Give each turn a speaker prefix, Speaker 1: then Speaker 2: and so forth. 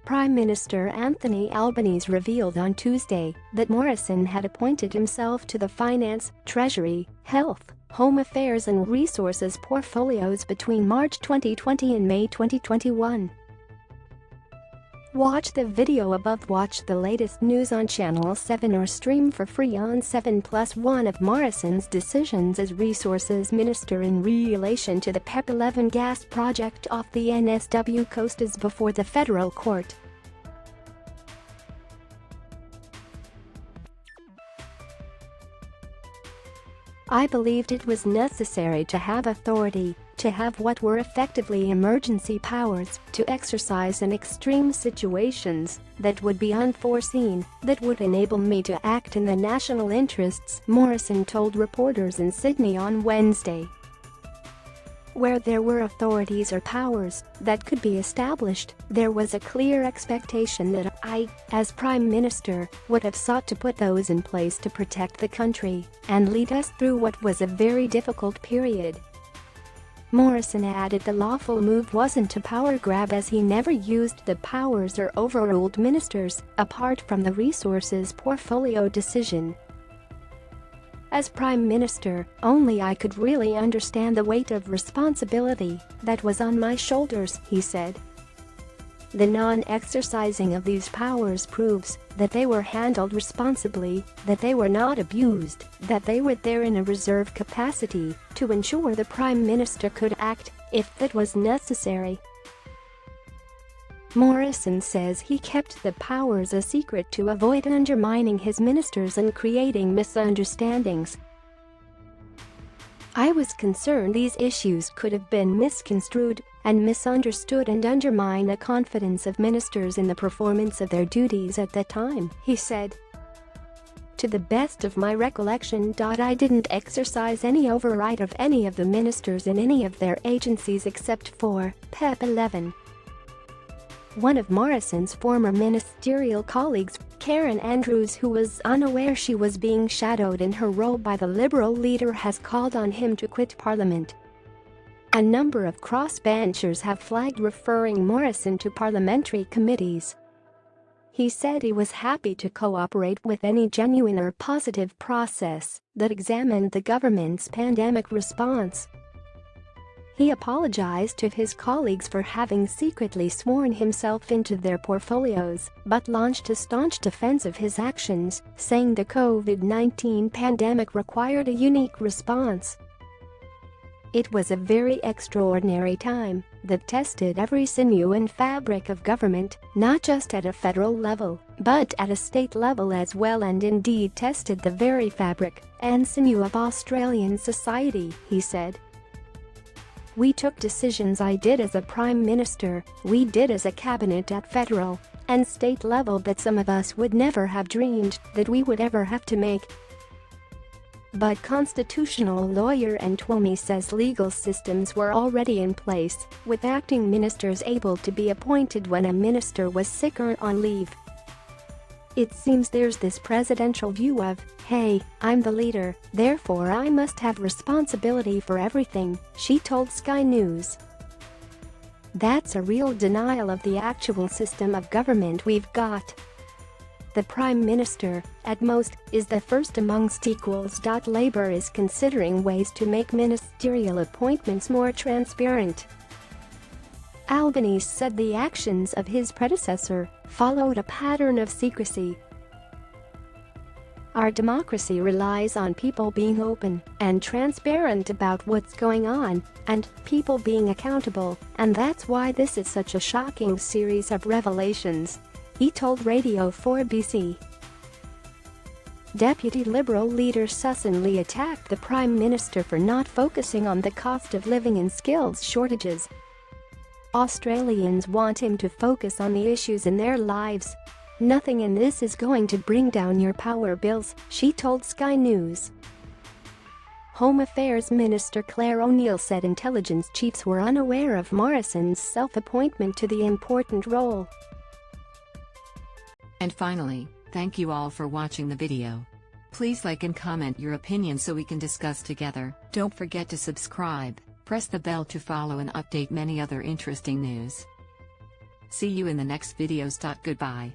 Speaker 1: Prime Minister Anthony Albanese revealed on Tuesday that Morrison had appointed himself to the Finance, Treasury, Health, Home Affairs and Resources portfolios between March 2020 and May 2021. Watch the video above. Watch the latest news on Channel 7 or stream for free on 7+. One of Morrison's decisions as Resources Minister in relation to the PEP 11 gas project off the NSW coast is before the federal court. I believed it was necessary to have authority, to have what were effectively emergency powers, to exercise in extreme situations that would be unforeseen, that would enable me to act in the national interests, Morrison told reporters in Sydney on Wednesday. Where there were authorities or powers that could be established, there was a clear expectation that I, as Prime Minister, would have sought to put those in place to protect the country and lead us through what was a very difficult period. Morrison added the lawful move wasn't a power grab as he never used the powers or overruled ministers, apart from the resources portfolio decision. As Prime Minister, only I could really understand the weight of responsibility that was on my shoulders, he said. The non-exercising of these powers proves that they were handled responsibly, that they were not abused, that they were there in a reserve capacity to ensure the Prime Minister could act if that was necessary. Morrison says he kept the powers a secret to avoid undermining his ministers and creating misunderstandings. I was concerned these issues could have been misconstrued and misunderstood and undermine the confidence of ministers in the performance of their duties at the time, he said. To the best of my recollection, I didn't exercise any override of any of the ministers in any of their agencies except for PEP 11. One of Morrison's former ministerial colleagues, Karen Andrews, who was unaware she was being shadowed in her role by the Liberal leader, has called on him to quit Parliament. A number of crossbenchers have flagged referring Morrison to parliamentary committees. He said he was happy to cooperate with any genuine or positive process that examined the government's pandemic response. He apologized to his colleagues for having secretly sworn himself into their portfolios, but launched a staunch defense of his actions, saying the COVID-19 pandemic required a unique response. It was a very extraordinary time that tested every sinew and fabric of government, not just at a federal level, but at a state level as well, and indeed tested the very fabric and sinew of Australian society, he said. We took decisions I did as a Prime Minister, we did as a cabinet at federal and state level that some of us would never have dreamed that we would ever have to make. But constitutional lawyer Anthony says legal systems were already in place, with acting ministers able to be appointed when a minister was sick or on leave. It seems there's this presidential view of, hey, I'm the leader, therefore I must have responsibility for everything, she told Sky News. That's a real denial of the actual system of government we've got. The Prime Minister, at most, is the first amongst equals. Labour is considering ways to make ministerial appointments more transparent. Albanese said the actions of his predecessor followed a pattern of secrecy. Our democracy relies on people being open and transparent about what's going on, and people being accountable, and that's why this is such a shocking series of revelations, he told Radio 4BC. Deputy Liberal leader Susan Lee attacked the Prime Minister for not focusing on the cost of living and skills shortages. Australians want him to focus on the issues in their lives. Nothing in this is going to bring down your power bills, she told Sky News. Home Affairs Minister Claire O'Neill said intelligence chiefs were unaware of Morrison's self-appointment to the important role.
Speaker 2: And finally, thank you all for watching the video. Please like and comment your opinion so we can discuss together. Don't forget to subscribe, press the bell to follow and update many other interesting news. See you in the next videos. Goodbye.